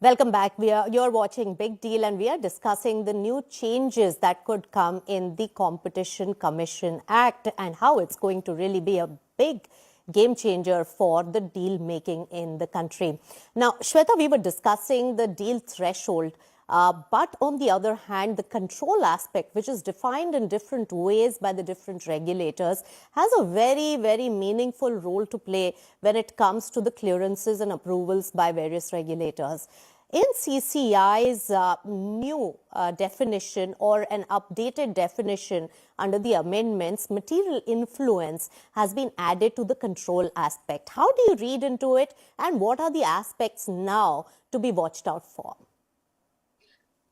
Welcome back. You're watching Big Deal, and we are discussing the new changes that could come in the Competition Commission Act and how it's going to really be a big game changer for the deal making in the country. Now, Shweta, we were discussing the deal threshold. But on the other hand, the control aspect, which is defined in different ways by the different regulators, has a very, very meaningful role to play when it comes to the clearances and approvals by various regulators. In CCI's new definition or an updated definition under the amendments, material influence has been added to the control aspect. How do you read into it, and what are the aspects now to be watched out for?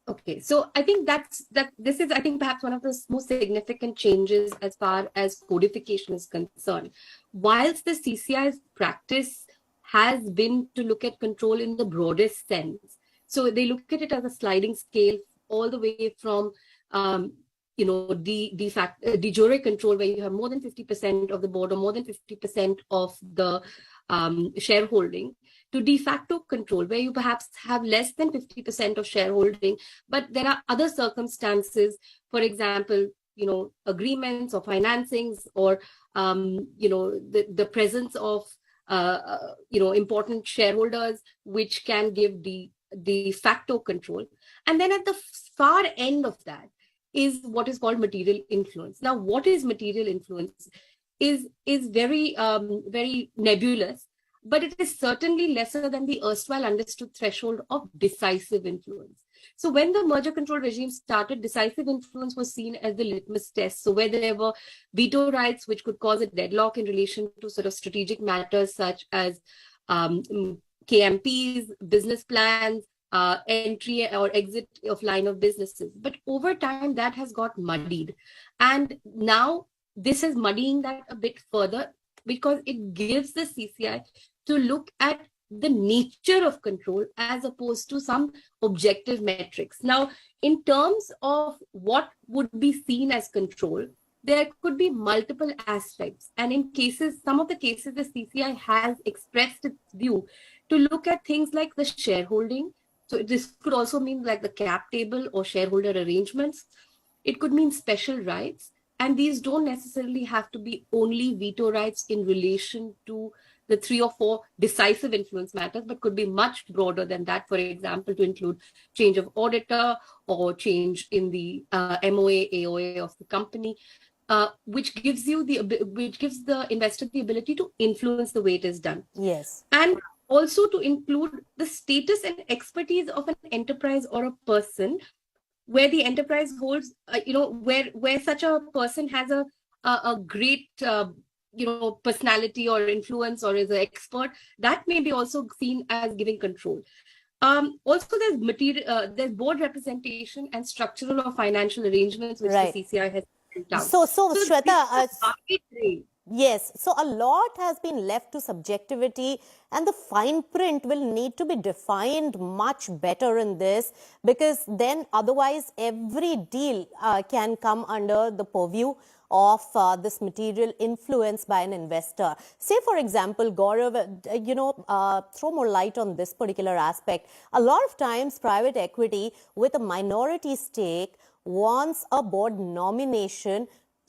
Okay, so I think this is, I think, perhaps one of the most significant changes as far as codification is concerned. Whilst the CCI's practice has been to look at control in the broadest sense, so they look at it as a sliding scale all the way from de jure control, where you have more than 50% of the board or more than 50% of the shareholding, to de facto control, where you perhaps have less than 50% of shareholding, but there are other circumstances, for example, agreements or financings or, the presence of, important shareholders, which can give the de facto control. And then at the far end of that is what is called material influence. Now, what is material influence is very, very nebulous, but it is certainly lesser than the erstwhile understood threshold of decisive influence. So when the merger control regime started, decisive influence was seen as the litmus test. So where there were veto rights, which could cause a deadlock in relation to sort of strategic matters such as KMPs, business plans, entry or exit of line of businesses. But over time, that has got muddied. And now this is muddying that a bit further, because it gives the CCI to look at the nature of control as opposed to some objective metrics. Now, in terms of what would be seen as control, there could be multiple aspects. And in some of the cases, the CCI has expressed its view to look at things like the shareholding. So this could also mean like the cap table or shareholder arrangements. It could mean special rights. And these don't necessarily have to be only veto rights in relation to the 3 or 4 decisive influence matters, but could be much broader than that. For example, to include change of auditor or change in the MOA, AOA of the company, which gives the investor the ability to influence the way it is done. Yes. And also to include the status and expertise of an enterprise or a person, where the enterprise holds, where such a person has a great, personality or influence or is an expert, that may be also seen as giving control. Also, there's board representation and structural or financial arrangements, which the CCI has built out. So Shweta, yes, so a lot has been left to subjectivity, and the fine print will need to be defined much better in this, because then otherwise every deal can come under the purview of this material influence by an investor. Say, for example, Gaurav, throw more light on this particular aspect. A lot of times private equity with a minority stake wants a board nomination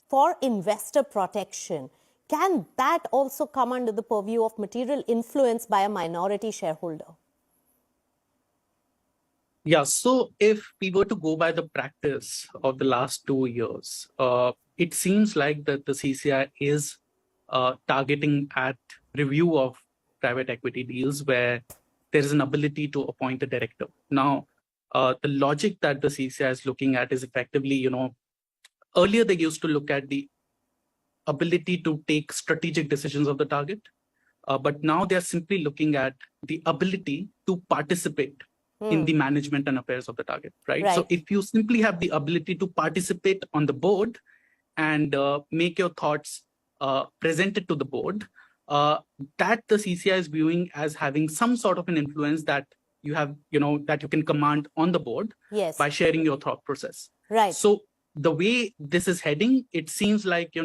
for investor protection. Can that also come under the purview of material influence by a minority shareholder? Yeah, so if we were to go by the practice of the last 2 years, it seems like that the CCI is targeting at review of private equity deals where there is an ability to appoint a director. Now, the logic that the CCI is looking at is effectively, earlier they used to look at the ability to take strategic decisions of the target, but now they're simply looking at the ability to participate in the management and affairs of the target, right? So if you simply have the ability to participate on the board and make your thoughts presented to the board, that the CCI is viewing as having some sort of an influence that you have, that you can command on the board by sharing your thought process. Right. So the way this is heading, it seems like,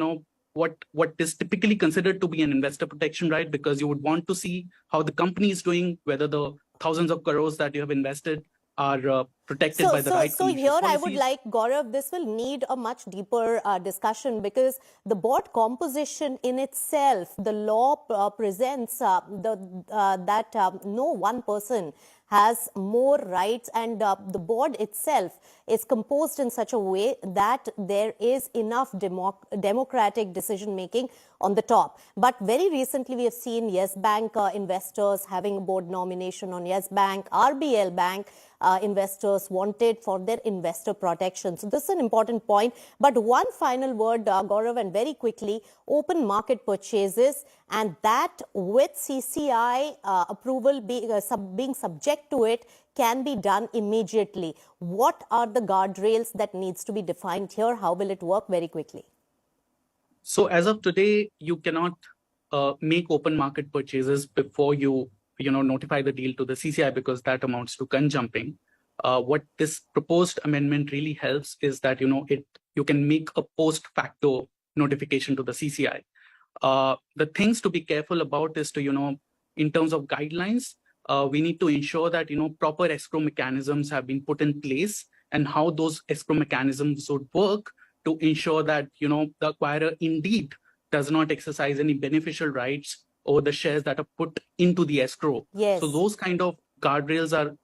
what is typically considered to be an investor protection right, because you would want to see how the company is doing, whether the thousands of crores that you have invested are protected by the right So commercial here I policies. would like, Gaurav, this will need a much deeper discussion, because the board composition in itself, the law presents that no one person has more rights, and the board itself is composed in such a way that there is enough democratic decision making on the top. But very recently we have seen Yes Bank investors having a board nomination on Yes Bank, RBL Bank investors wanted for their investor protection. So this is an important point. But one final word, Gaurav, and very quickly, open market purchases, and that with CCI approval being subject to it, can be done immediately. What are the guardrails that needs to be defined here? How will it work? Very quickly. So as of today, you cannot make open market purchases before you notify the deal to the CCI, because that amounts to gun jumping. What this proposed amendment really helps is that you can make a post facto notification to the CCI. The things to be careful about is to in terms of guidelines, we need to ensure that proper escrow mechanisms have been put in place, and how those escrow mechanisms would work to ensure that the acquirer indeed does not exercise any beneficial rights over the shares that are put into the escrow. Yes. So those kind of guardrails are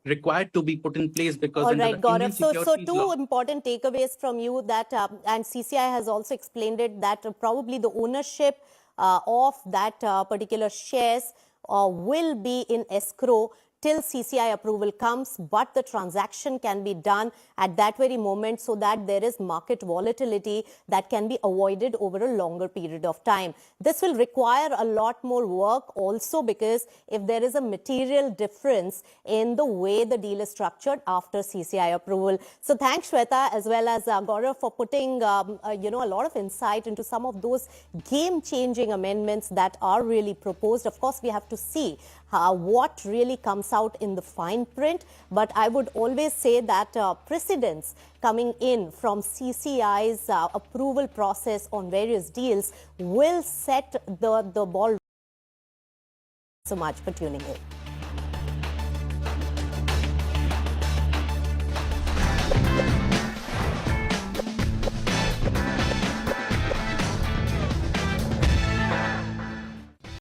required to be put in place, because all right, Gaurav. So two law, important takeaways from you, that and CCI has also explained it, that probably the ownership of that particular shares will be in escrow till CCI approval comes, but the transaction can be done at that very moment, so that there is market volatility that can be avoided over a longer period of time. This will require a lot more work also, because if there is a material difference in the way the deal is structured after CCI approval. So thanks, Shweta, as well as Gaurav, for putting a lot of insight into some of those game-changing amendments that are really proposed. Of course, we have to see what really comes out in the fine print, but I would always say that precedents coming in from CCI's approval process on various deals will set the ball. So much for tuning in.